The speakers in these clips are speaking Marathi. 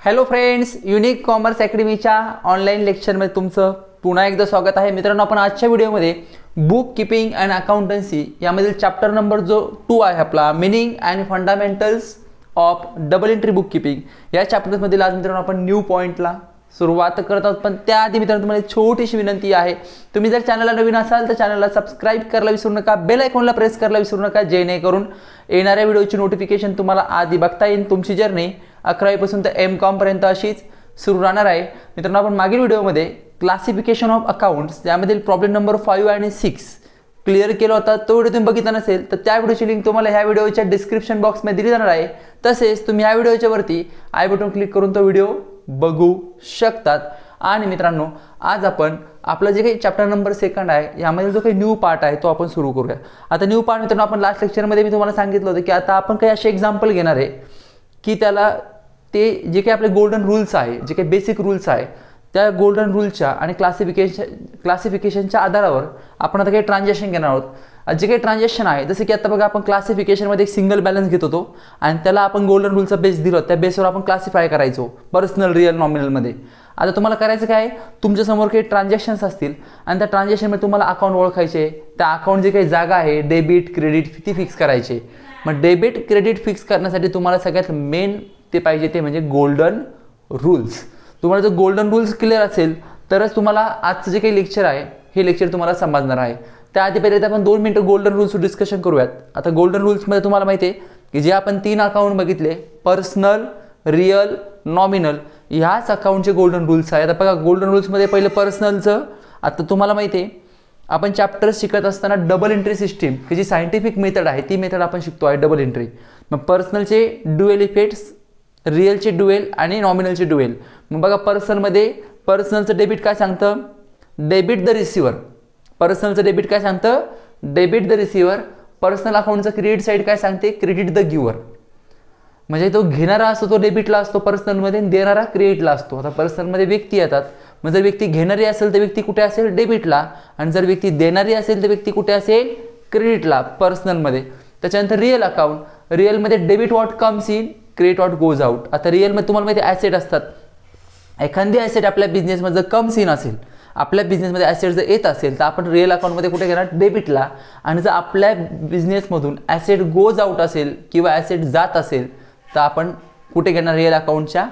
हॅलो फ्रेंड्स, युनिक कॉमर्स अकॅडमीच्या ऑनलाईन लेक्चरमध्ये तुमचं पुन्हा एकदा स्वागत आहे. मित्रांनो, आपण आजच्या व्हिडिओमध्ये बुक कीपिंग अँड अकाउंटन्सी यामधील चॅप्टर नंबर जो 2 आहे आपला meaning and fundamentals of double entry book keeping या चॅप्टरमधील आज मित्रांनो आपण न्यू पॉईंटला सुरुवात करत आहोत. पण त्याआधी मित्रांनो तुम्हाला एक छोटीशी विनंती आहे, तुम्ही जर चॅनलला नवीन असाल तर चॅनलला सबस्क्राईब करायला विसरू नका, बेल आयकॉनला प्रेस करायला विसरू नका, जेणेकरून येणाऱ्या व्हिडिओची नोटिफिकेशन तुम्हाला आधी बघता येईल. तुमची जर्नी 11वी पासून तर M.Com पर्यंत अशीच सुरू राहणार आहे. मित्रांनो, आपण मागील व्हिडिओमध्ये क्लासिफिकेशन ऑफ अकाउंट्स यामधील प्रॉब्लेम नंबर 5 आणि 6 क्लिअर केला होता. तो व्हिडिओ तुम्ही बघितला नसेल तर त्या व्हिडिओची लिंक तुम्हाला ह्या व्हिडिओच्या डिस्क्रिप्शन बॉक्समध्ये दिली जाणार आहे. तसेच तुम्ही ह्या व्हिडिओच्या वरती आय बटन क्लिक करून तो व्हिडिओ बघू शकतात. आणि मित्रांनो, आज आपण आपला जे काही चॅप्टर नंबर 2 आहे यामध्ये जो काही न्यू पार्ट आहे तो आपण सुरू करूया. आता न्यू पार्ट मित्रांनो, आपण लास्ट लेक्चरमध्ये मी तुम्हाला सांगितलं होतं की आता आपण काही असे एक्झाम्पल घेणार आहे की त्याला ते जे काही आपले गोल्डन रूल्स आहे, जे काही बेसिक रूल्स आहे त्या गोल्डन रूलच्या आणि क्लासिफिकेशनच्या आधारावर आपण आता काही ट्रान्झॅक्शन घेणार आहोत. जे काही ट्रान्झॅक्शन आहे, जसं की आता बघा आपण क्लासिफिकेशनमध्ये एक सिंगल बॅलन्स घेत होतो आणि त्याला आपण गोल्डन रूलचा बेस दिला, त्या बेसवर आपण क्लासिफाय करायचो पर्सनल, रिअल, नॉमिनलमध्ये. आता तुम्हाला करायचं काय, तुमच्यासमोर काही ट्रान्झॅक्शन्स असतील आणि त्या ट्रान्झॅक्शनमध्ये तुम्हाला अकाउंट ओळखायचे, त्या अकाउंट जी काही जागा आहे डेबिट क्रेडिट ती फिक्स करायची. मग डेबिट क्रेडिट फिक्स करण्यासाठी तुम्हाला सगळ्यात मेन ते पाहिजे ते म्हणजे गोल्डन रूल्स. तुम्हाला जर गोल्डन रूल्स क्लिअर असेल तरच तुम्हाला आजचं जे काही लेक्चर आहे हे लेक्चर तुम्हाला समजणार आहे. त्याआधी पहिले आपण 2 मिनिटं गोल्डन रूल्स डिस्कशन करूयात. आता गोल्डन रूल्समध्ये तुम्हाला माहिती आहे की जे आपण 3 अकाउंट बघितले, पर्सनल, रिअल, नॉमिनल, ह्याच अकाउंटचे गोल्डन रूल्स आहे. आता बघा गोल्डन रूल्समध्ये पहिलं पर्सनलचं. आता तुम्हाला माहिती आहे आपण चॅप्टर शिकत असताना डबल एंट्री सिस्टीम ही जी सायंटिफिक मेथड आहे ती मेथड आपण शिकतो आहे डबल एंट्री. मग पर्सनलचे ड्युएल इफेक्ट्स, रिअलचे ड्युएल आणि नॉमिनलचे ड्युएल. मग बघा पर्सनलमध्ये पर्सनलचं डेबिट काय सांगतं, डेबिट द रिसिव्हर. पर्सनलचं डेबिट काय सांगतं, डेबिट द रिसिव्हर. पर्सनल अकाउंटचं क्रेडिट साईड काय सांगते, क्रेडिट द गिव्हर. म्हणजे तो घेणारा असतो तो डेबिटला असतो पर्सनलमध्ये, देणारा क्रेडिटला असतो. आता पर्सनलमध्ये व्यक्ती येतात, मग जर व्यक्ती घेणारी असेल तर व्यक्ती कुठे असेल, डेबिटला, आणि जर व्यक्ती देणारी असेल तर व्यक्ती कुठे असेल, क्रेडिटला, पर्सनलमध्ये. त्याच्यानंतर रिअल अकाउंट, रिअलमध्ये debit what comes in, credit what goes out. आता रिअलमध्ये तुम्हाला माहिती ॲसेट असतात, एखादी ॲसेट आपल्या बिझनेसमध्ये जर कम्स इन असेल, आपल्या बिझनेसमध्ये ॲसेट जर येत असेल तर आपण रिअल अकाउंटमध्ये कुठे घेणार, डेबिटला. आणि जर आपल्या बिझनेसमधून ॲसेट गोज आउट असेल किंवा ॲसेट जात असेल तर आपण कुठे घेणार, रिअल अकाउंटच्या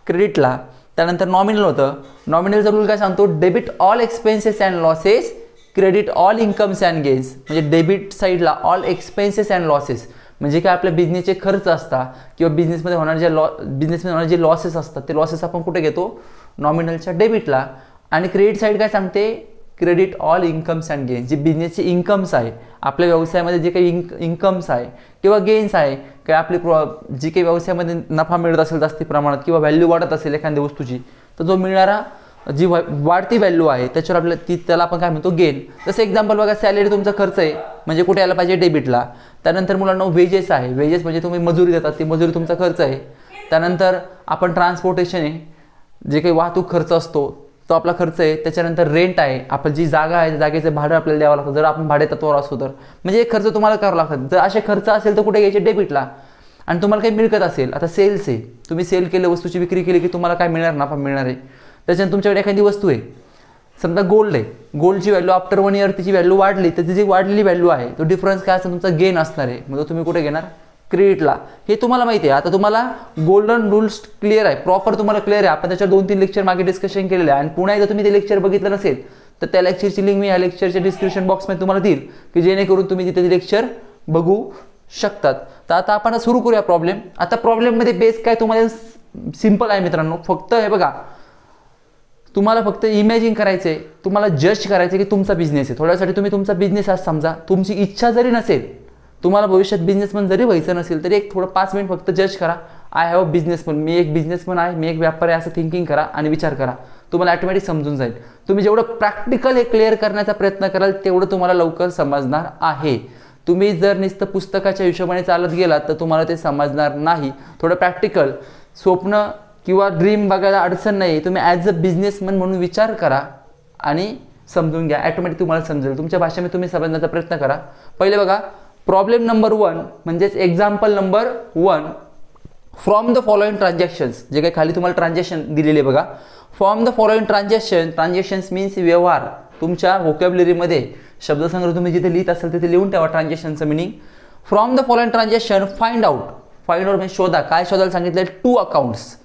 क्रेडिटला. त्यानंतर नॉमिनल होतं, नॉमिनलचा रूल काय सांगतो, debit all expenses and losses, credit all incomes and gains. म्हणजे डेबिट साईडला ऑल एक्सपेन्सेस अँड लॉसेस म्हणजे काय आपल्या बिझनेसचे खर्च असतात किंवा बिझनेसमध्ये होणारे जे लॉसेस असतात ते लॉसेस आपण कुठे घेतो, नॉमिनलच्या डेबिटला. आणि क्रेडिट साईड काय सांगते, credit all incomes and gains. जे बिझनेसचे इन्कम्स आहे, आपल्या व्यवसायामध्ये जे काही इन्कम्स आहे किंवा गेन्स आहे, किंवा आपली जी काही व्यवसायामध्ये नफा मिळत असेल जास्ती प्रमाणात किंवा व्हॅल्यू वाढत असेल एखाद्या वस्तूची, तर जो मिळणारा जी वाढती व्हॅल्यू आहे त्याच्यावर आपल्याला त्याला आपण काय म्हणतो, गेन. जसं एक्झाम्पल बघा, सॅलरी तुमचा खर्च आहे म्हणजे कुठे यायला पाहिजे, डेबिटला. त्यानंतर मुलांना वेजेस आहे, वेजेस म्हणजे तुम्ही मजुरी देतात ती मजुरी तुमचा खर्च आहे. त्यानंतर आपण ट्रान्सपोर्टेशन आहे, जे काही वाहतूक खर्च असतो तो आपला खर्च आहे. त्याच्यानंतर रेंट आहे, आपण जी जागा आहे जागेचं भाडं आपल्याला द्यावं लागतं जर आपण भाडे तत्वावर असतो तर, म्हणजे एक खर्च तुम्हाला करावं लागतात. जर असे खर्च असेल तर कुठे घ्यायचे, डेबिटला. आणि तुम्हाला काही मिळकत असेल, आता सेल्स आहे, तुम्ही सेल केलं, वस्तूची विक्री केली की तुम्हाला काय मिळणार, नफा मिळणार आहे. त्याच्यानंतर तुमच्याकडे एखादी वस्तू आहे, समजा गोल्ड आहे, गोल्डची व्हॅल्यू आफ्टर 1 इयर तिची व्हॅल्यू वाढली तर जी वाढलेली व्हॅल्यू आहे तो डिफरन्स काय असेल, तुमचा गेन असणार आहे. मग तुम्ही कुठे घेणार, क्रेडिटला. हे तुम्हाला माहिती आहे. आता तुम्हाला गोल्डन रूल्स क्लिअर आहे, प्रॉपर तुम्हाला क्लिअर आहे. आपण त्याच्यावर 2-3 लेक्चर मागे डिस्कशन केलेलं आहे. आणि पुन्हा एकदा तुम्ही ते लेक्चर बघितलं नसेल तर त्या लेक्चरची लिंक मी या लेक्चरच्या डिस्क्रिप्शन बॉक्समध्ये तुम्हाला देईल की जेणेकरून तुम्ही तिथे लेक्चर बघू शकतात. तर आता आपण सुरू करूया प्रॉब्लेम. आता प्रॉब्लेममध्ये बेस काय तुम्हाला सिम्पल आहे मित्रांनो, फक्त हे बघा, तुम्हाला फक्त इमॅजिन करायचं आहे, तुम्हाला जज करायचं आहे की तुमचा बिझनेस आहे. थोड्यासाठी तुम्ही तुमचा बिझनेस आज समजा, तुमची इच्छा जरी नसेल, तुम्हाला भविष्यात बिझनेसमन जरी व्हायचं नसेल तरी एक थोडं 5 मिनिट फक्त जज करा. आय हॅव अ बिझनेसमन, मी एक बिझनेसमन आहे, मी एक व्यापारी आहे, असं थिंकिंग करा आणि विचार करा. तुम्हाला ऑटोमॅटिक समजून जाईल. तुम्ही जेवढं प्रॅक्टिकल हे क्लिअर करण्याचा प्रयत्न कराल तेवढं तुम्हाला लवकर समजणार आहे. तुम्ही जर नुसतं पुस्तकाच्या हिशोबाने चालत गेलात तर तुम्हाला ते समजणार नाही. थोडं प्रॅक्टिकल, स्वप्न किंवा ड्रीम बघायला अडचण नाही. तुम्ही ॲज अ बिझनेसमन म्हणून विचार करा आणि समजून घ्या, ऑटोमॅटिक तुम्हाला समजेल. तुमच्या भाषेमध्ये तुम्ही समजण्याचा प्रयत्न करा. पहिले बघा, प्रॉब्लेम नंबर 1 म्हणजेच example number 1. From the following transactions, जे काही खाली तुम्हाला ट्रान्झॅक्शन दिलेले बघा, from the following transactions means व्यवहार. तुमच्या व्होकॅब्युलरीमध्ये शब्दसंग्रह तुम्ही जिथे लिहित असाल तिथे लिहून ठेवा ट्रान्झॅक्शनचं meaning. From the following transaction find out म्हणजे शोधा. काय शोधायला सांगितलं? 2 अकाउंट्स.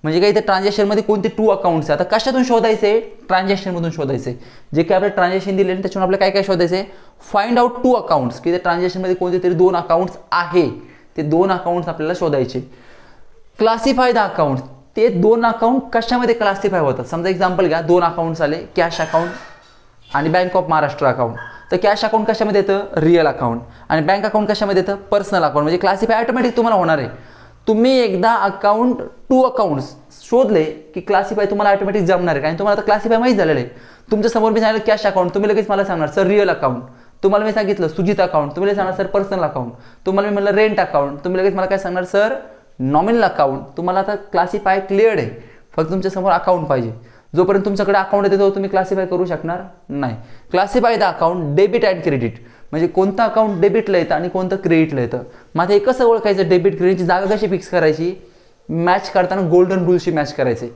म्हणजे काय इथे ट्रान्झॅक्शनमध्ये कोणते 2 अकाउंट्स आहे. आता कशातून शोधायचे? ट्रान्झॅक्शनमधून शोधायचे. जे काय आपलं ट्रान्झॅक्शन दिले त्याच्यातून आपल्याला काय काय शोधायचे? फाइंड आउट 2 अकाउंट्स, की ते ट्रान्झॅक्शनमध्ये कोणते तरी 2 अकाउंट्स आहे, ते 2 अकाउंट्स आपल्याला शोधायचे. क्लासिफाय द अकाउंट, ते 2 अकाउंट कशामध्ये क्लासिफाय होतात. समजा एक्झाम्पल घ्या, 2 अकाउंट्स आले, कॅश अकाउंट आणि बँक ऑफ महाराष्ट्र अकाउंट. तर कॅश अकाउंट कशामध्ये येतं? Real account. आणि बँक अकाउंट कशामध्ये येतं? Personal account. म्हणजे क्लासिफाय ऑटोमॅटिक तुम्हाला होणार आहे. तुम्ही एकदा अकाउंट 2 अकाउंट्स शोधले की क्लासिफाय तुम्हाला ऑटोमॅटिक जमणार आहे, कारण तुम्हाला आता क्लासिफाय माहीत झालेलं आहे. तुमच्या समोर मी सांगितलं कॅश अकाउंट, तुम्ही लगेच मला सांगणार सर रिअल अकाउंट. तुम्हाला मी सांगितलं सुजित अकाउंट, तुम्ही सांगणार सर पर्सनल अकाउंट. तुम्हाला मी म्हटलं रेंट अकाउंट, तुम्ही लगेच मला काय सांगणार सर नॉमिनल अकाउंट. तुम्हाला आता क्लासिफाय क्लिअर्ड आहे, फक्त तुमच्या समोर अकाउंट पाहिजे. जोपर्यंत तुमच्याकडे अकाउंट येते तो तुम्ही क्लासिफाय करू शकणार नाही. Classify the account debit and credit, म्हणजे कोणतं अकाउंट डेबिटला येतं आणि कोणतं क्रेडिटला येतं. मग आता हे कसं ओळखायचं? डेबिट क्रेडिटची जागा कशी फिक्स करायची? मॅच करताना गोल्डन रूलशी मॅच करायचे.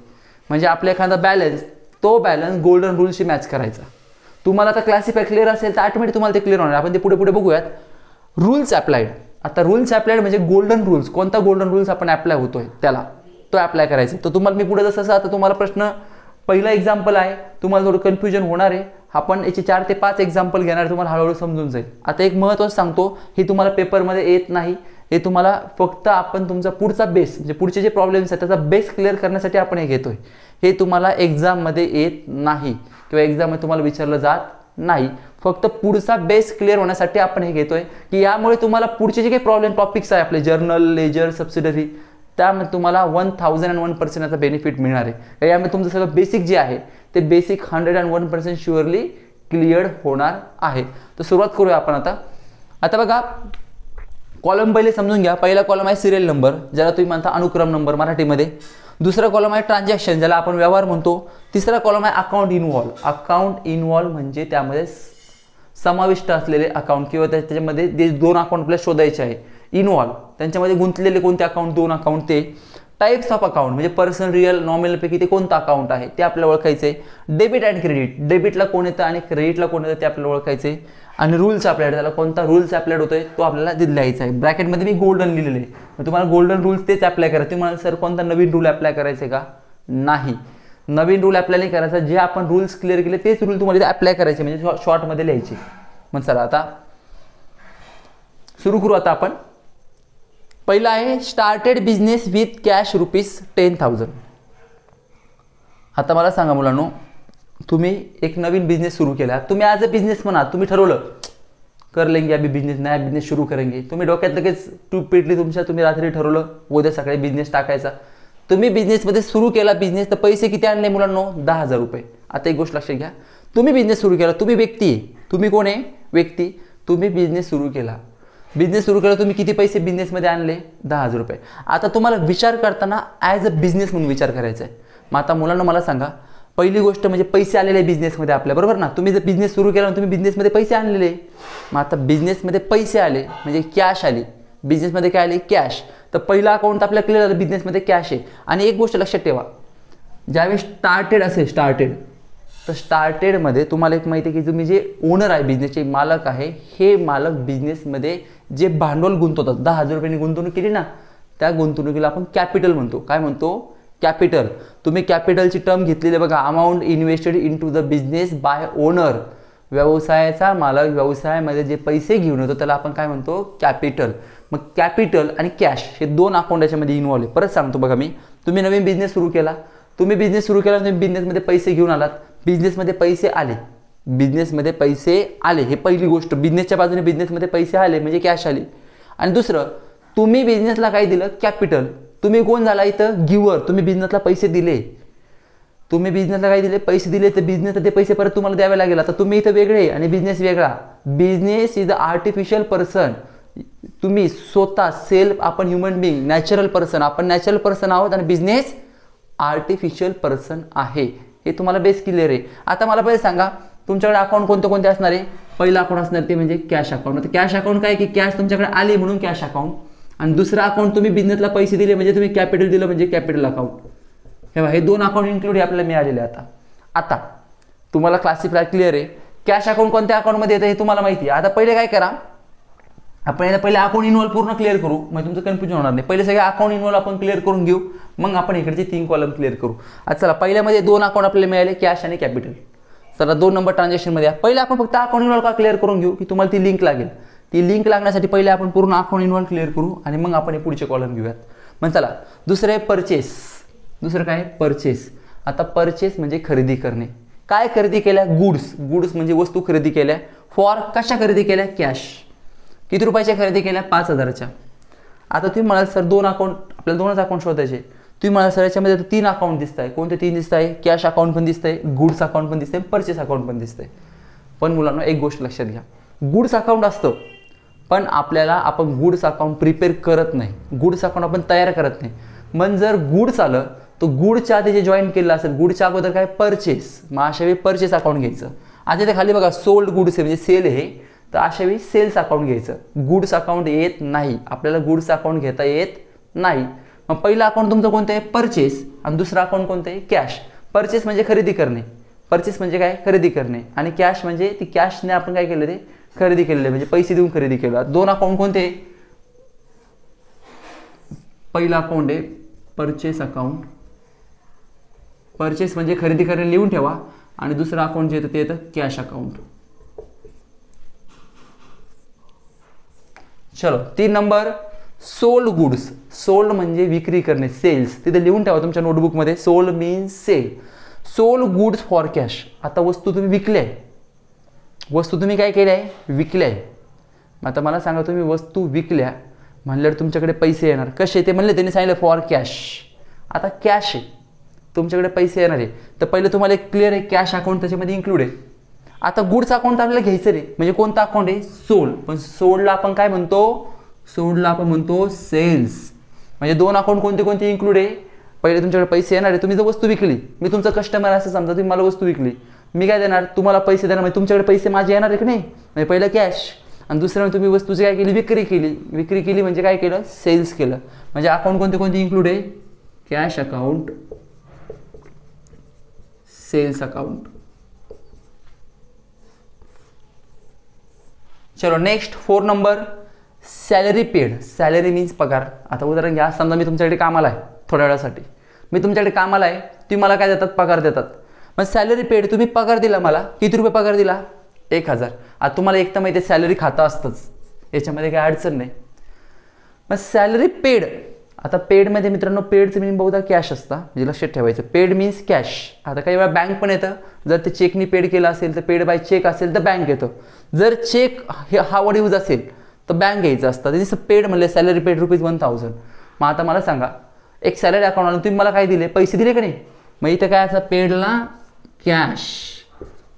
म्हणजे आपला एखादा बॅलन्स, तो बॅलन्स गोल्डन रूलशी मॅच करायचा. तुम्हाला आता क्लासिफाय क्लिअर असेल तर ऑटोमॅटिक तुम्हाला ते क्लिअर होणार. आपण ते पुढे पुढे बघूयात. Rules applied. आता रूल्स अप्लाइड म्हणजे गोल्डन रूल्स, कोणता गोल्डन रूल्स आपण अप्लाय होतोय त्याला तो अप्लाय करायचा. तर तुम्हाला मी पुढे जसं आता तुम्हाला प्रश्न, पहिला एक्झाम्पल आहे, तुम्हाला थोडं कन्फ्युजन होणार आहे. आपण याचे 4 ते 5 एक्झाम्पल घेणार, तुम्हाला हळूहळू समजून जाईल. आता एक महत्त्वाचं सांगतो, हे तुम्हाला पेपरमध्ये येत नाही. हे तुम्हाला फक्त आपण तुमचा पुढचा बेस, म्हणजे पुढचे जे प्रॉब्लेम्स आहेत त्याचा बेस क्लिअर करण्यासाठी आपण हे घेतोय. हे तुम्हाला एक्झाममध्ये येत नाही किंवा एक्झाममध्ये तुम्हाला विचारलं जात नाही. फक्त पुढचा बेस क्लिअर होण्यासाठी आपण हे घेतोय, की यामुळे तुम्हाला पुढचे जे काही प्रॉब्लेम टॉपिक्स आहे आपले जर्नल, लेजर, सबसिडरी, त्यामध्ये तुम्हाला 1001% याचा बेनिफिट मिळणार आहे. यामध्ये तुमचं सगळं बेसिक जे आहे ते बेसिक 101% शुअरली क्लिअर होणार आहे. तर सुरुवात करूया आपण आता. आता बघा, कॉलम पहिले समजून घ्या. पहिला कॉलम आहे सिरियल नंबर, ज्याला तुम्ही म्हणता अनुक्रम नंबर मराठीमध्ये. दुसरा कॉलम आहे ट्रान्झॅक्शन, ज्याला आपण व्यवहार म्हणतो. तिसरा कॉलम आहे अकाउंट इन्व्हॉल्व. अकाउंट इन्व्हॉल्व म्हणजे त्यामध्ये समाविष्ट असलेले अकाउंट किंवा त्याच्यामध्ये जे 2 अकाउंट आपल्याला शोधायचे आहे. इन्व्हॉल्व त्यांच्यामध्ये गुंतलेले कोणते अकाउंट, 2 अकाउंट ते. टाइप्स ऑफ अकाउंट म्हणजे पर्सनल, रिअल, नॉमिनलपैकी ते कोणतं अकाउंट आहे ते आपल्याला ओळखायचे. डेबिट अँड क्रेडिट, डेबिटला कोण येतं आणि क्रेडिटला कोण येतं ते आपल्याला ओळखायचे. आणि रूल्स अप्लाइड, त्याला कोणता रूल्स अप्लाइड होतोय तो आपल्याला लिहायचा आहे. ब्रॅकेटमध्ये मी गोल्डन लिहिलेले आहे. मग तुम्हाला गोल्डन रूल्स तेच अप्लाय करायचे. तुम्हाला सर कोणता नवीन रूल अप्लाय करायचे का? नाही, नवीन रूल अप्लाय नाही करायचा. जे आपण रूल्स क्लिअर केले तेच रूल तुम्हाला अप्लाय करायचे, म्हणजे शॉर्टमध्ये लिहायचे. मग चला आता सुरू करू. आता आपण पहिला आहे स्टार्टेड बिझनेस विथ कॅश ₹10,000. आता मला सांगा मुलांनो, तुम्ही एक नवीन बिझनेस सुरू केला. तुम्ही ॲज अ बिझनेस म्हणा, तुम्ही ठरवलं कर लेंगे अभी बिझनेस, नया बिझनेस सुरू करेंगे. तुम्ही डोक्यात लगेच ट्यूब पेटली तुमच्या, तुम्ही रात्री ठरवलं उद्या सकाळी बिझनेस टाकायचा. तुम्ही बिझनेसमध्ये सुरू केला बिझनेस, तर पैसे किती आणले मुलांनो? ₹10,000. आता एक गोष्ट लक्षात घ्या, तुम्ही बिझनेस सुरू केला, तुम्ही व्यक्ती आहे. तुम्ही कोण आहे? व्यक्ती. तुम्ही बिझनेस सुरू केला. बिझनेस सुरू केला, तुम्ही किती पैसे बिझनेसमध्ये आणले? ₹10,000. आता तुम्हाला विचार करताना ॲज अ बिझनेस म्हणून विचार करायचा आहे. मग आता मुलांना मला सांगा, पहिली गोष्ट म्हणजे पैसे आलेले बिझनेसमध्ये आपल्या, बरोबर ना? तुम्ही जर बिझनेस सुरू केला, तुम्ही बिझनेसमध्ये पैसे आणलेले. मग आता बिझनेसमध्ये पैसे आले म्हणजे कॅश आली. बिझनेसमध्ये काय आली? कॅश. तर पहिला अकाउंट आपल्याला क्लिअर झालं, बिझनेसमध्ये कॅश आहे. आणि एक गोष्ट लक्षात ठेवा, ज्यावेळेस स्टार्टेड असेल, स्टार्टेड, तर स्टार्टेडमध्ये तुम्हाला एक माहिती आहे की तुम्ही जे ओनर आहे, बिझनेसचे मालक आहे, हे मालक बिझनेसमध्ये जे भांडवल गुंतवतात, ₹10,000 गुंतवणूक केली ना, त्या गुंतवणुकीला आपण कॅपिटल म्हणतो. काय म्हणतो? कॅपिटल. तुम्ही कॅपिटलची टर्म घेतलेली बघा, amount invested into the business by owner. व्यवसायाचा मालक व्यवसायामध्ये जे पैसे घेऊन येतो त्याला आपण काय म्हणतो? कॅपिटल. मग कॅपिटल आणि कॅश हे 2 अकाउंट याच्यामध्ये इन्व्हॉल्व आहे. परत सांगतो बघा, तुम्ही नवीन बिझनेस सुरू केला, तुम्ही बिझनेसमध्ये पैसे घेऊन आलात, बिझनेसमध्ये पैसे आले, बिझनेसमध्ये पैसे आले, हे पहिली गोष्ट. बिझनेसच्या बाजूने बिझनेसमध्ये पैसे आले म्हणजे कॅश आली. आणि दुसरं, तुम्ही बिझनेसला काय दिलं? कॅपिटल. तुम्ही कोण झाला इथं? गिव्हर. तुम्ही बिझनेसला पैसे दिले. तुम्ही बिझनेसला काय दिले? पैसे दिले. तर बिझनेसला ते पैसे परत तुम्हाला द्यावे लागेल. आता तुम्ही इथं वेगळे आणि बिझनेस वेगळा. Business is a artificial person. तुम्ही स्वतः सेल्फ, आपण ह्युमन बिंग, नॅचरल पर्सन, आपण नॅचरल पर्सन आहोत आणि बिझनेस आर्टिफिशियल पर्सन आहे. हे तुम्हाला बेस क्लिअर आहे. आता मला पहिले सांगा, तुमच्याकडे अकाउंट कोणते असणार आहे? पहिला अकाउंट असणार ते म्हणजे कॅश अकाउंट. तर कॅश अकाउंट काय की कॅश तुमच्याकडे आली म्हणून कॅश अकाउंट. आणि दुसरा अकाउंट तुम्ही बिझनेसला पैसे दिले म्हणजे तुम्ही कॅपिटल दिलं म्हणजे कॅपिटल अकाउंट. हे दोन अकाउंट इन्क्लूड आपल्याला मिळालेले. आता तुम्हाला क्लासिफाय क्लिअर आहे. कॅश अकाउंट कोणत्या अकाउंटमध्ये येतं हे तुम्हाला माहिती आहे. आता पहिले काय करा, आपण पहिले अकाउंट इन्व्हॉल्व पूर्ण क्लिअर करू, म्हणजे तुमचं कन्फ्युजन होणार नाही. पहिले सगळे अकाउंट इन्व्हॉल्व आपण क्लिअर करून घेऊ, मग आपण इकडचे 3 कॉलम क्लिअर करू. आता चला, पहिल्यामध्ये 2 अकाउंट आपल्याला मिळाले, कॅश आणि कॅपिटल. चला 2 नंबर ट्रान्झॅक्शनमध्ये पहिले आपण फक्त अकाउंट इन्व्हॉल्व का क्लिअर करून घेऊ की तुम्हाला ती लिंक लागेल. ती लिंक लागण्यासाठी पहिले आपण पूर्ण अकाउंट इन्व्हॉल्व क्लिअर करू आणि मग आपण हे पुढचे कॉलम घेऊयात. मग चला, दुसरं आहे परचेस. दुसरं काय, परचेस. आता परचेस म्हणजे खरेदी करणे. काय खरेदी केल्या, गुड्स. गुड्स म्हणजे वस्तू खरेदी केल्या. फॉर कशा खरेदी केल्या, कॅश. किती रुपयाच्या खरेदी केल्या, 5,000च्या. आता तुम्ही म्हणाल सर 2 अकाउंट, आपल्याला 2च अकाउंट शोधायचे. तुम्ही म्हणाल सर याच्यामध्ये 3 अकाउंट दिसत आहे. कोणते 3 दिसत आहे, कॅश अकाउंट पण दिसतंय, गुड्स अकाउंट पण दिसतंय, परचेस अकाउंट पण दिसतंय. पण मुलांना एक गोष्ट लक्षात घ्या, गुड्स अकाउंट असतं पण आपण गुड्स अकाउंट प्रिपेअर करत नाही. गुड्स अकाउंट आपण तयार करत नाही. मग जर गुड्स आलं तर गुडच्या आधी जे जॉईन केलं असेल, गुडच्या अगोदर काय, परचेस. मग अशा वेळी परचेस अकाउंट घ्यायचं. आता ते खाली बघा सोल्ड गुड्स आहे म्हणजे सेल आहे, तर अशा वेळी सेल्स अकाउंट घ्यायचं. गुड्स अकाउंट येत नाही, आपल्याला गुड्स अकाउंट घेता येत नाही. मग पहिलं अकाउंट तुमचं कोणतं आहे, परचेस. आणि दुसरं अकाउंट कोणतं आहे, कॅश. परचेस म्हणजे खरेदी करणे. परचेस म्हणजे काय, खरेदी करणे. आणि कॅश म्हणजे ती कॅशने आपण काय केलं, ते खरेदी केलेले म्हणजे पैसे देऊन खरेदी केलं. 2 अकाउंट कोणते, पहिला अकाउंट आहे परचेस अकाउंट. परचेस म्हणजे खरेदी करणे लिहून ठेवा. आणि दुसरं अकाउंट जे येतं ते येतं कॅश अकाउंट. चलो 3 नंबर, सोल्ड गुड्स. सोल्ड म्हणजे विक्री करणे, सेल्स. तिथे लिहून ठेवा तुमच्या नोटबुकमध्ये, sold means sell. Sold goods for cash. आता वस्तू तुम्ही विकल्या आहे, वस्तू तुम्ही काय केल्या आहे, विकल्या आहे. आता मला सांगा, तुम्ही वस्तू विकल्या म्हणल्यावर तुमच्याकडे पैसे येणार. कसे ते म्हणले, त्यांनी सांगितलं फॉर कॅश. आता कॅश आहे, तुमच्याकडे पैसे येणार आहे. तर पहिले तुम्हाला एक क्लिअर आहे, कॅश अकाउंट त्याच्यामध्ये इन्क्लूड आहे. आता गुड्स अकाउंट आपल्याला घ्यायचं रे, म्हणजे कोणतं अकाउंट आहे, सोल्ड. पण सोल्डला आपण काय म्हणतो, सोल्डला आपण म्हणतो सेल्स. म्हणजे 2 अकाउंट कोणते कोणते इन्क्लूड आहे. पहिले तुमच्याकडे पैसे येणार आहे, तुम्ही जर वस्तू विकली, मी तुमचा कस्टमर असं समजा, तुम्ही मला वस्तू विकली, मी काय देणार, तुम्हाला पैसे देणार. म्हणजे तुमच्याकडे पैसे माझे येणार आहे की नाही, म्हणजे पहिलं कॅश. आणि दुसरं तुम्ही वस्तूची काय केली, विक्री केली. विक्री केली म्हणजे काय केलं, सेल्स केलं. म्हणजे अकाउंट कोणते कोणते इन्क्लूड आहे, कॅश अकाउंट, सेल्स अकाउंट. चलो next 4 number, salary paid. Salary means पगार. आता उदाहरण घ्या, समजा मी तुमच्याकडे कामाला आहे, थोड्या वेळासाठी मी तुमच्याकडे कामाला आहे, तुम्ही मला काय देतात, पगार देतात. मग सॅलरी पेड, तुम्ही पगार दिला मला, किती रुपये पगार दिला, 1,000. आता तुम्हाला एक तर माहिती आहे सॅलरी खातं असतंच, याच्यामध्ये काही अडचण नाही. मग सॅलरी पेड. आता पेडमध्ये मित्रांनो, पेडचं मीनिंग बहुधा कॅश असतं, म्हणजे लक्षात ठेवायचं. Paid means cash. आता काही वेळा बँक पण येतं, जर ते चेकनी पेड केलं असेल तर पेड बाय चेक असेल तर बँक येतं. जर चेक हा वर्ड यूज असेल तर बँक घ्यायचं असतं. जसं पेड म्हणले, सॅलरी पेड ₹1,000. मग आता मला सांगा, एक सॅलरी अकाउंट आणून तुम्ही मला काय दिले, पैसे दिले का नाही. मग इथं काय असं, पेडला कॅश.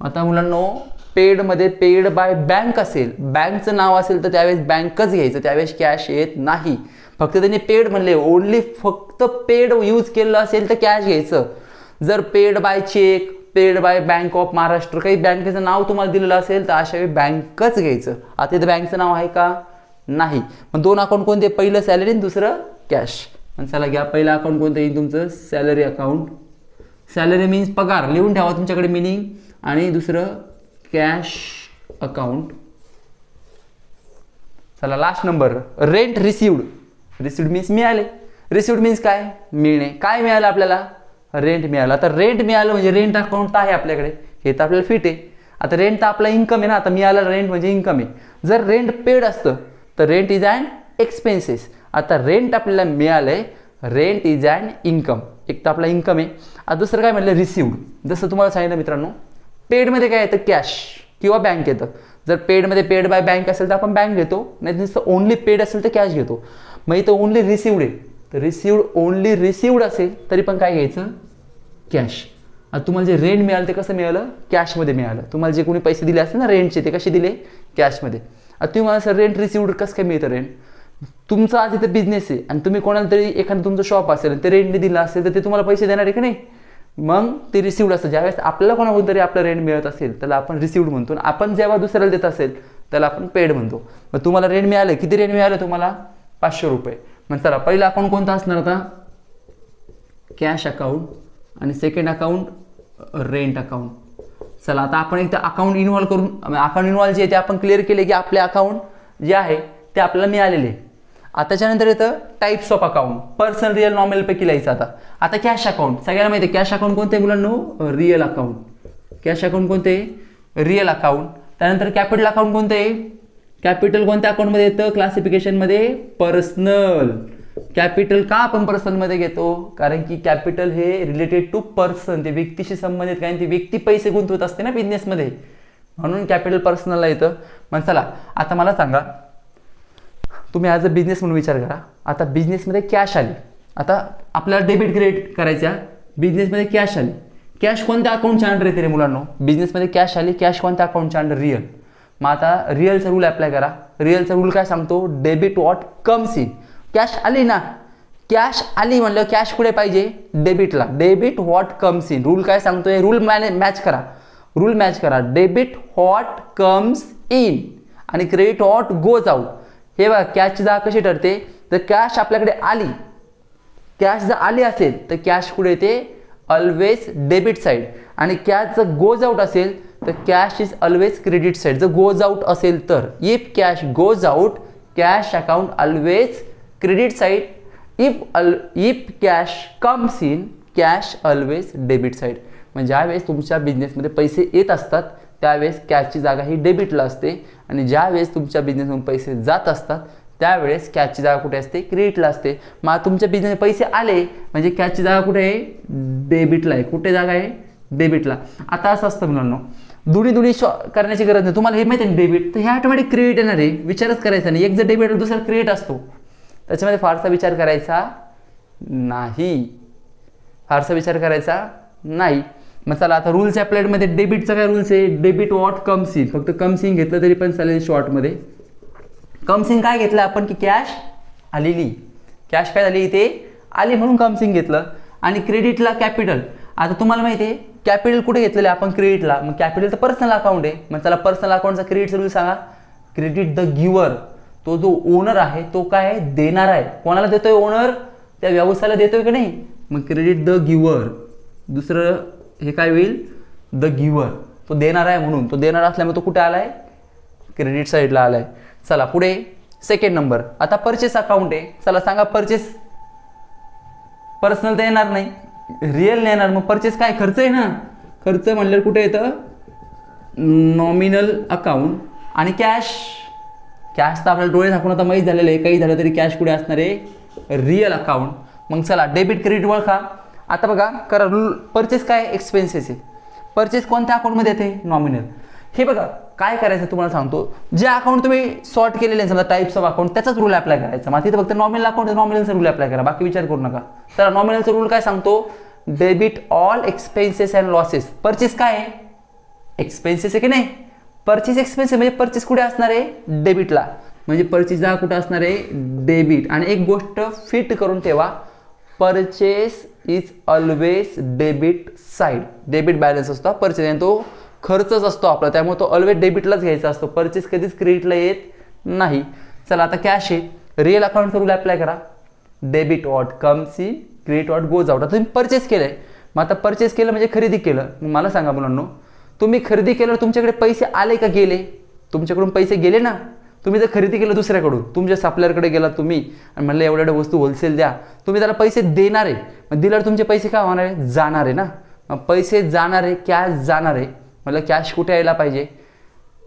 आता मुलांनो, पेडमध्ये पेड बाय बँक असेल, बँकचं नाव असेल तर त्यावेळेस बँकच घ्यायचं, त्यावेळेस कॅश येत नाही. फक्त त्यांनी पेड म्हणले, ओनली फक्त पेड यूज केलं असेल तर कॅश घ्यायचं. जर paid by cheque, paid by bank of Maharashtra, काही बँकेचं नाव तुम्हाला दिलेलं असेल तर अशा वेळी बँकच घ्यायचं. आता इथं बँकचं नाव आहे का, नाही. मग 2 अकाउंट कोणते, पहिलं सॅलरी आणि दुसरं कॅश. आणि चला घ्या, पहिलं अकाउंट कोणतं येईल तुमचं, सॅलरी अकाउंट. सॅलरी मीन्स पगार, लिहून ठेवा तुमच्याकडे मिनिंग. आणि दुसरं कॅश अकाउंट. चला last number, rent received. Received means मिळाले. रिसिव्ड मीन्स काय, मिळणे. काय मिळालं आपल्याला, रेंट मिळालं. आता रेंट मिळालं म्हणजे रेंट अकाउंट आहे आपल्याकडे, हे तर आपल्याला फिट आहे. आता रेंट तर आपला इन्कम आहे ना, आता मिळालं रेंट म्हणजे इन्कम आहे. जर रेंट पेड असतं तर रेंट इज अँड एक्सपेन्सेस. आता रेंट आपल्याला मिळालंय, रेंट इज अँड इन्कम. एक तर आपला इन्कम आहे. आता दुसरं काय म्हटलं, रिसिव्ड. जसं तुम्हाला सांगितलं मित्रांनो, पेडमध्ये काय येतं, कॅश किंवा बँक येतं. जर पेडमध्ये पेड बाय बँक असेल तर आपण बँक घेतो, नाही नुसतं ओनली पेड असेल तर कॅश घेतो. मग इथं ओनली रिसिव्ड आहे, तर रिसिव्ड, ओनली रिसिव्ड असेल तरी पण काय घ्यायचं, कॅश. आता तुम्हाला जे रेंट मिळालं ते कसं मिळालं, कॅशमध्ये मिळालं. तुम्हाला जे कोणी पैसे दिले असतील ना रेंटचे, ते कसे दिले, कॅशमध्ये. आता तुम्ही मला सर रेंट रिसिव्ड कसं काय मिळतं, रेंट. तुमचा आज इथं बिझनेस आहे आणि तुम्ही कोणाला तरी एखादं तुमचं शॉप असेल ते रेंटने दिलं असेल तर ते तुम्हाला पैसे देणार आहे की नाही, मग ते रिसिव्ड असतं. ज्यावेळेस आपल्याला कोणाकडून तरी आपलं रेंट मिळत असेल त्याला आपण रिसिव्ड म्हणतो. आपण जेव्हा दुसऱ्याला देत असेल त्याला आपण पेड म्हणतो. मग तुम्हाला रेंट मिळालं, किती रेंट मिळालं तुम्हाला, 500 रुपये. मग चला पहिलं अकाउंट कोणतं असणार आता, कॅश अकाउंट आणि सेकंड अकाउंट रेंट अकाउंट. चला आता आपण एकदा अकाउंट इन्व्हॉल्व करून, अकाउंट इन्व्हॉल्व जे आहे ते आपण क्लिअर केले की आपले अकाउंट जे आहे ते आपल्याला मिळालेले. आता त्याच्यानंतर येतं types of account, personal real nominal पैकी लिहायचं. आता कॅश अकाउंट सगळ्यांना माहिती आहे, कॅश अकाउंट कोणते मुलांनो, रिअल अकाउंट. कॅश अकाउंट कोणते, रिअल अकाउंट. त्यानंतर कॅपिटल अकाउंट कोणते, कॅपिटल कोणत्या अकाउंटमध्ये येतं, क्लासिफिकेशनमध्ये पर्सनल. कॅपिटल का आपण पर्सनलमध्ये घेतो, कारण की कॅपिटल हे रिलेटेड टू पर्सन, ते व्यक्तीशी संबंधित, कारण ती व्यक्ती पैसे गुंतवत असते ना बिझनेसमध्ये, म्हणून कॅपिटल पर्सनलला येतं. मग चला आता मला सांगा, तुम्ही ॲज अ बिझनेस म्हणून विचार करा. आता बिझनेसमध्ये कॅश आली, आता आपल्याला डेबिट क्रेडिट करायच्या, बिझनेसमध्ये कॅश आली. कॅश कोणत्या अकाउंटच्या अंडर येते रे मुलांनो, बिझनेसमध्ये कॅश आली, कॅश कोणत्या अकाउंटच्या अंडर, रिअल. मग आता रिअलचा रूल अप्लाय करा. रिअलचा रूल काय सांगतो, debit what comes in. Cash आली ना, कॅश आली म्हणलं कॅश कुठे पाहिजे, डेबिटला. Debit what comes in. Rule काय सांगतोय, रूल मॅच करा, रूल मॅच करा. डेबिट व्हॉट कम्स इन आणि क्रेडिट व्हॉट गोज आउट. हे बघा कॅशची जागा कशी ठरते, तर कॅश आपल्याकडे आली, कॅश जर आली असेल तर कॅश कुठे येते, ऑलवेज डेबिट साईड. आणि कॅश जर गोज आउट असेल तर cash is always credit side. जर गोज आउट असेल तर, if cash goes out, cash account always credit side. If cash comes in, cash always debit side. म्हणजे ज्यावेळेस तुमच्या बिझनेसमध्ये पैसे येत असतात त्यावेळेस कॅशची जागा ही डेबिटला असते, आणि ज्यावेळेस तुमच्या बिझनेसमधून पैसे जात असतात त्यावेळेस कॅशची जागा कुठे असते, क्रेडिटला असते. मग तुमच्या बिझनेस पैसे आले म्हणजे कॅशची जागा कुठे आहे, डेबिटला आहे. कुठे जागा आहे, डेबिटला. आता असं असतं मुलांनो, दोन्ही करण्याची गरज नाही. तुम्हाला हे माहिती आहे डेबिट, तर हे ऑटोमॅटिक क्रेडिट येणार आहे, विचारच करायचा नाही. एक जर डेबिट दुसरा क्रेडिट असतो, त्याच्यामध्ये फारसा विचार करायचा नाही, फारसा विचार करायचा नाही. मग चला आता रूल्स अप्लाइडमध्ये डेबिटचा काय रूल्स आहे, डेबिट व्हॉट कम्स इन. फक्त कम्स इन घेतलं तरी पण चालेल शॉर्टमध्ये. कम्स इन काय घेतलं आपण की कॅश आलेली, कॅश काय झाली इथे आली म्हणून कम्स इन घेतलं. आणि क्रेडिटला कॅपिटल. आता तुम्हाला माहिती आहे कॅपिटल कुठे घेतलेलं आहे आपण, क्रेडिटला. मग कॅपिटल तर पर्सनल अकाउंट आहे. मग चला पर्सनल अकाउंटचा क्रेडिटचा रूल सांगा. क्रेडिट द गिव्हर, तो जो ओनर आहे तो काय देणार आहे. कोणाला देतोय, ओनर त्या व्यवसायाला देतोय की नाही. मग क्रेडिट द गिव्हर, दुसरं हे काय होईल, द गिव्हर, तो देणार आहे म्हणून, तो देणार असल्यामुळे तो कुठे आलाय, क्रेडिट साईडला आलाय. चला पुढे सेकंड नंबर. आता परचेस अकाउंट आहे. चला सांगा परचेस, पर्सनल तर येणार नाही, रिअल येणार. मग परचेस काय, खर्च आहे ना. खर्च म्हणल्यावर कुठे येतं, नॉमिनल अकाउंट. आणि कॅश, कॅश तर आपल्याला डोळे झाकून आता माहीत झालेलं आहे, काही झालं तरी कॅश कुठे असणार आहे, रिअल अकाउंट. मग चला डेबिट क्रेडिट ओळखा. आता बघा करा रूल. परचेस काय, एक्सपेन्सेस आहे. परचेस कोणत्या अकाउंटमध्ये येते, नॉमिनल. हे बघा काय करायचं तुम्हाला सांगतो, जे अकाउंट तुम्ही सॉर्ट केलेले समजा टाइप्स ऑफ अकाउंट, त्याचाच रूल अप्लाय करायचा. मग तिथे फक्त नॉमिनल अकाउंट, नॉमिनलचा रूल अप्लाय करा, बाकी विचार करू नका. तर नॉमिनलचा रूल काय सांगतो, debit all expenses and losses. Purchase काय आहे, एक्सपेन्सेस आहे की नाही. परचेस एक्सपेन्सेस म्हणजे परचेस कुठे असणार आहे, डेबिटला. म्हणजे परचेस जागा कुठे असणार आहे, डेबिट. आणि एक गोष्ट फिट करून ठेवा, purchase is always debit side. Debit balance असतो परचेस, आणि तो खर्चच असतो आपला, त्यामुळे तो ऑलवेज डेबिटलाच घ्यायचा असतो. परचेस कधीच क्रेडिटला येत नाही. चला आता कॅश आहे. रिअल अकाउंटचा रूल अप्लाय करा. Debit what comes in, credit what goes out. आता तुम्ही परचेस केलंय, मग आता परचेस केलं म्हणजे खरेदी केलं. मग मला सांगा मुलांनो, तुम्ही खरेदी केल्यावर तुमच्याकडे पैसे आले का गेले, तुमच्याकडून पैसे गेले ना. तुम्ही जर खरेदी केलं दुसऱ्याकडून, तुमच्या सप्लायरकडे गेला तुम्ही आणि म्हणलं एवढ्या एवढ्या वस्तू होलसेल द्या, तुम्ही त्याला पैसे देणार आहे. मग दिल्यावर तुमचे पैसे काय होणार आहे, जाणार आहे ना. मग पैसे जाणार आहे, कॅश जाणार आहे. मला कॅश कुठे यायला पाहिजे,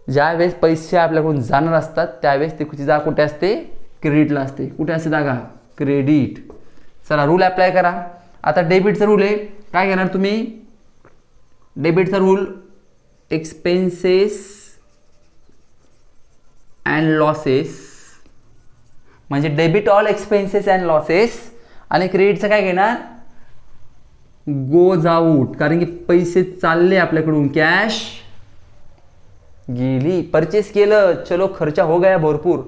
ज्यावेळेस पैसे आपल्याकडून जाणार असतात त्यावेळेस ती जागा कुठे असते, क्रेडिटला असते. कुठे असते जागा, क्रेडिट. चला रूल अप्लाय करा. आता डेबिटचा रूल आहे, काय करणार तुम्ही, डेबिटचा रूल एक्सपेन्सेस अँड लॉसेस, म्हणजे debit all expenses and losses. आणि क्रेडिटचं काय घेणार, गोज आउट, कारण की पैसे चालले आपल्याकडून, कॅश गेली. परचेस केलं, चलो खर्च हो गया भरपूर,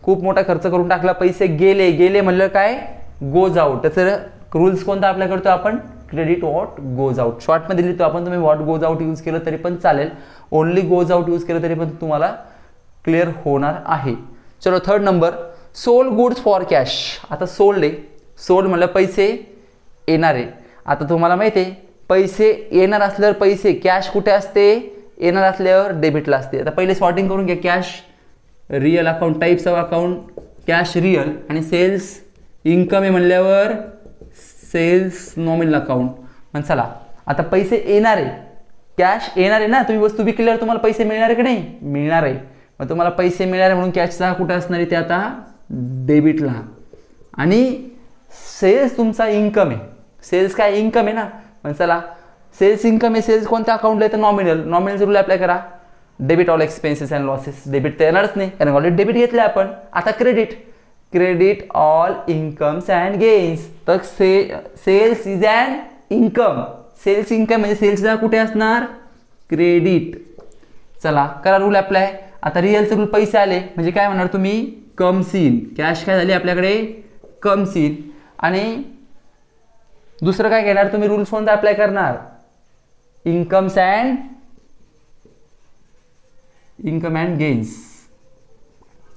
खूप मोठा खर्च करून टाकला, पैसे गेले. गेले म्हणलं काय, गोज आउट. त्याचं रूल्स कोणता अप्लाय करतो आपण, क्रेडिट व्हॉट गोज आउट. शॉर्टमध्ये लिहितो आपण, तुम्ही व्हॉट गोज आउट यूज केलं तरी पण चालेल, ओनली गोज आउट यूज केलं तरी पण तुम्हाला क्लिअर होणार आहे. चलो third number, sold goods for cash. आता सोल्ड आहे, सोल्ड म्हणलं पैसे येणारे. आता तुम्हाला माहिती आहे पैसे येणार असल्यावर पैसे कॅश कुठे असते, येणार असल्यावर डेबिटला असते. आता पहिले सॉर्टिंग करून घ्या. Cash real account, types of account, cash real आणि सेल्स इन्कम आहे म्हणल्यावर सेल्स नॉमिनल अकाउंट. पण चला आता पैसे येणार आहे, कॅश येणार आहे ना, तुम्ही वस्तू विकल्यावर तुम्हाला पैसे मिळणार आहे की नाही, मिळणार आहे. मग तुम्हाला पैसे मिळणार आहे म्हणून कॅशचा कुठे असणार आहे ते आता डेबिटला. आणि सेल्स तुमचा इन्कम आहे, सेल्स काय इन्कम आहे ना. पण चला सेल्स इन्कम आहे, सेल्स कोणत्या अकाउंटला आहे तर नॉमिनल. नॉमिनल रूल अप्लाय करा. Debit all expenses and losses. Debit तर येणारच नाही कारण ऑलरेडी डेबिट घेतलं आपण. आता credit, credit all incomes and gains. तर sales is and income. Sales income म्हणजे सेल्सला कुठे असणार, क्रेडिट. चला करा रूल अप्लाय. आता रिअलचे रूल पैसे आले म्हणजे काय म्हणणार तुम्ही, कम्स इन. कॅश काय झाली आपल्याकडे, कम्स इन. आणि दुसरं काय घेणार तुम्ही, रूल्स कोणता अप्लाय करणार, इन्कम्स अँड गेन्स.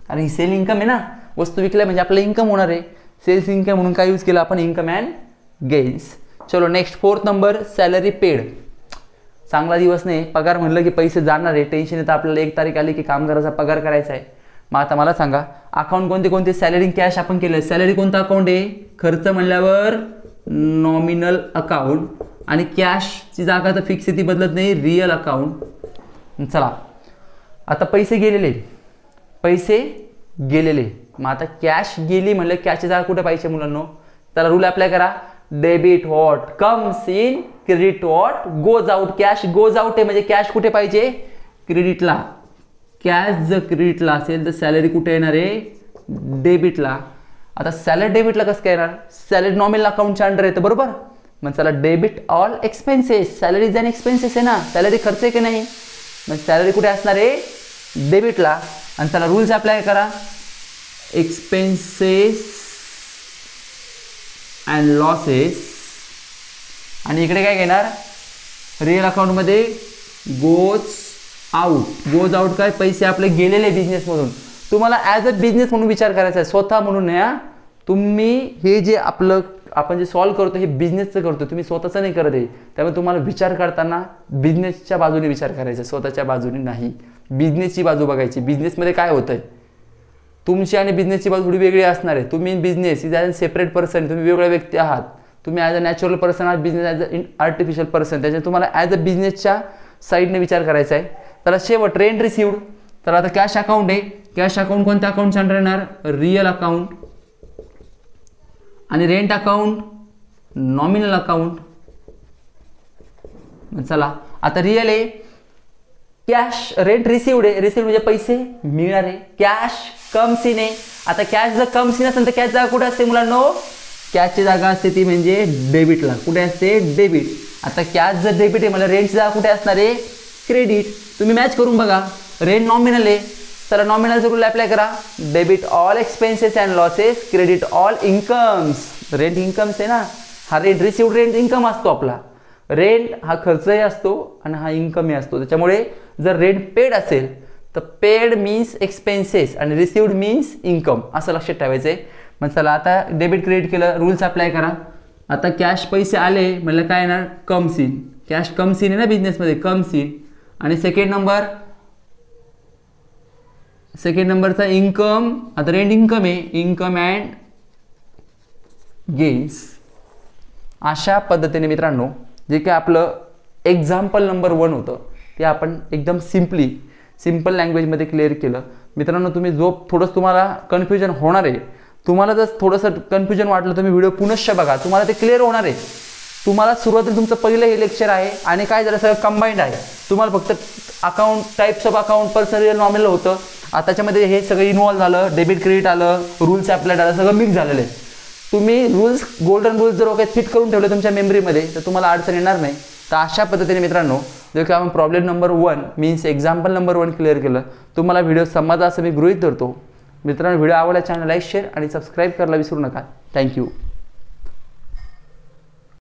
आणि सेल इन्कम आहे ना, वस्तू विकल्या म्हणजे आपलं इन्कम होणार आहे. सेल्स इन्कम म्हणून काय यूज केलं आपण, इन्कम अँड गेन्स. चलो next 4th number, salary paid. चांगला दिवस नाही, पगार म्हणलं की पैसे जाणार आहे, टेन्शन येतं आपल्याला. 1 तारीख आली की कामगाराचा पगार करायचा आहे. मग आता मला सांगा अकाउंट कोणते कोणते, सॅलरी कॅश आपण केलं. सॅलरी कोणतं अकाउंट आहे, खर्च म्हणल्यावर नॉमिनल अकाउंट. आणि कॅशची जागा तर फिक्स आहे ती बदलत नाही, रिअल अकाउंट. चला आता पैसे गेलेले, पैसे गेलेले. मग आता कॅश गेली म्हणलं कॅशची जागा कुठे पाहिजे मुलांनो, त्याला रूल अप्लाय करा. Debit what comes in, credit what goes out. Cash goes out आहे म्हणजे कॅश कुठे पाहिजे, क्रेडिटला. कॅश जर क्रेडिटला असेल तर सॅलरी कुठे येणार आहे, डेबिटला. आता सॅलरी डेबिटला कसं काय येणार, सॅलरी नॉमिनल अकाउंटच्या अंडर येतं बरोबर. मग चला debit all expenses. Salaries and expenses आहे ना, सॅलरी खर्च आहे की नाही, मग सॅलरी कुठे असणार आहे, डेबिटला. आणि चला रूल्स अप्लाय करा. Expenses and losses. आणि इकडे काय घेणार, रिअल अकाउंटमध्ये गोज आउट. गोज आउट काय, पैसे आपले गेलेले बिझनेसमधून. तुम्हाला ॲज अ बिझनेस म्हणून विचार करायचा आहे, स्वतः म्हणून नाही. तुम्ही हे जे आपलं आपण जे सॉल्व करतो हे बिझनेसचं करतो, तुम्ही स्वतःचं नाही करत आहे. त्यामुळे तुम्हाला विचार करताना बिझनेसच्या बाजूने विचार करायचा, स्वतःच्या बाजूने नाही. बिझनेसची बाजू बघायची. बिझनेसमध्ये काय होतंय, तुमची आणि बिझनेसची बाजू थोडी वेगळी असणार आहे. तुम्ही business is as a separate person, तुम्ही वेगळ्या व्यक्ती आहात. तुम्ही ॲज अ नॅचरल पर्सन आहात, business as a artificial person. त्याच्यात तुम्हाला ॲज अ बिझनेसच्या साईडने विचार करायचा आहे. तर शेवट रेंट रिसिव्ड. तर आता कॅश अकाउंट आहे, कॅश अकाउंट कोणत्या अकाउंटच्या अंडर येणार, रिअल अकाउंट. आणि रेंट अकाउंट नॉमिनल अकाउंट. चला आता रिअल आहे, कॅश रेंट रिसिव्ड आहे, रिसिव्ड म्हणजे पैसे मिळणारे. कॅश कम्स इन आहे. आता कॅश जर कम्स इन असेल तर कॅश जागा कुठे असते मुलांनो, कॅशची जागा असते ती म्हणजे डेबिटला. कुठे असते, डेबिट. आता कॅश जर डेबिट आहे मला रेंटची जागा कुठे असणार आहे, क्रेडिट. तुम्ही मॅच करून बघा. रेंट नॉमिनल आहे, चला नॉमिनलचा रूल अप्लाय करा. Debit all expenses and losses, credit all incomes. Rent incomes आहे ना, हा रेंट रिसिव्ड रेंट इन्कम असतो आपला. रेंट हा खर्चही असतो आणि हा इन्कमही असतो. त्याच्यामुळे जर रेंट पेड असेल तर पेड मीन्स एक्सपेन्सेस आणि रिसिव्ड मीन्स इन्कम, असं लक्षात ठेवायचं आहे. मग चला आता डेबिट क्रेडिट केलं, रूल्स अप्लाय करा. आता कॅश पैसे आले म्हणजे काय येणार, comes in. Cash comes in आहे ना बिझनेसमध्ये, कम्स इन. आणि सेकंड नंबरचा इन्कम. आता रेंट इन्कम आहे, इन्कम अँड गेन्स. अशा पद्धतीने मित्रांनो जे काय आपलं एक्झाम्पल नंबर 1 होतं ते आपण एकदम सिम्पल लँग्वेजमध्ये क्लिअर केलं. मित्रांनो तुम्ही जो थोडंसं तुम्हाला कन्फ्युजन होणार आहे, तुम्हाला जर थोडंसं कन्फ्युजन वाटलं तुम्ही व्हिडिओ पुनश्च बघा, तुम्हाला ते क्लिअर होणार आहे. तुम्हाला सुरुवातीला तुमचं पहिलं हे लेक्चर आहे आणि काय झालं सगळं कंबाईंड आहे. तुम्हाला फक्त account, types of account, personal real nominal होतं. आता त्याच्यामध्ये हे सगळं इन्व्हॉल्व झालं, डेबिट क्रेडिट आलं, रूल्स अप्लाय झालं, सगळं मिक्स झालेलं आहे. तुम्ही रूल्स, गोल्डन रूल्स जर काही फिट करून ठेवले तुमच्या मेमरीमध्ये तर तुम्हाला अडचण येणार नाही. तर अशा पद्धतीने मित्रांनो जर की आपण problem number 1 means example number 1 clear केलं. तुम्हाला व्हिडिओ समजला असं मी गृहीत धरतो. मित्रांनो व्हिडिओ आवडला चॅनल लाईक, शेअर आणि सबस्क्राईब करायला विसरू नका. थँक्यू.